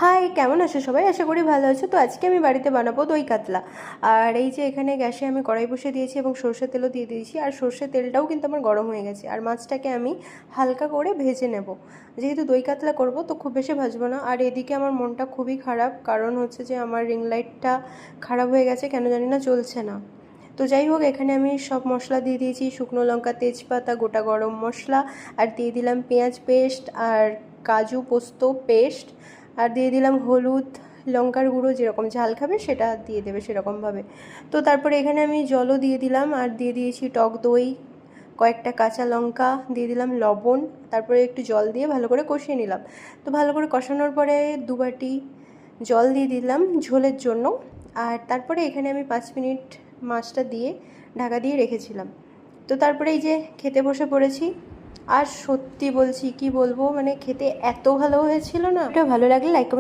High, কেমন আছো সবাই? আশা করি ভালো আছো। তো আজকে আমি বাড়িতে বানাবো দই কাতলা। আর এই যে এখানে গ্যাসে আমি কড়াই বসিয়ে দিয়েছি এবং সর্ষের তেলও দিয়ে দিয়েছি। আর সর্ষের তেলটাও কিন্তু আমার গরম হয়ে গেছে। আর মাছটাকে আমি হালকা করে ভেজে নেব। যেহেতু দই কাতলা করব তো খুব বেশি ভাজবো না। আর এদিকে আমার মনটা খুবই খারাপ, কারণ হচ্ছে যে আমার রিং লাইটটা খারাপ হয়ে গেছে, কেন জানি না চলছে না। তো যাই হোক, এখানে আমি সব মশলা দিয়ে দিয়েছি, শুকনো লঙ্কা, তেজপাতা, গোটা গরম মশলা, আর দিয়ে দিলাম পেঁয়াজ পেস্ট আর কাজু পোস্ত পেস্ট, আর দিয়ে দিলাম হলুদ, লঙ্কার গুঁড়ো, যেরকম ঝাল খাবে সেটা দিয়ে দেবে সেরকমভাবে। তো তারপরে এখানে আমি জলও দিয়ে দিলাম, আর দিয়ে দিয়েছি টক দই, কয়েকটা কাঁচা লঙ্কা, দিয়ে দিলাম লবণ। তারপরে একটু জল দিয়ে ভালো করে কষিয়ে নিলাম। তো ভালো করে কষানোর পরে 2 বাটি জল দিয়ে দিলাম ঝোলের জন্য। আর তারপরে এখানে আমি 5 মিনিট মাছটা দিয়ে ঢাকা দিয়ে রেখেছিলাম। তো তারপরে এই যে খেতে বসে পড়েছি। আর সত্যি বলছি, কি বলবো, মানে খেতে এত ভালো হয়েছিল না। এটা ভালো লাগলে লাইক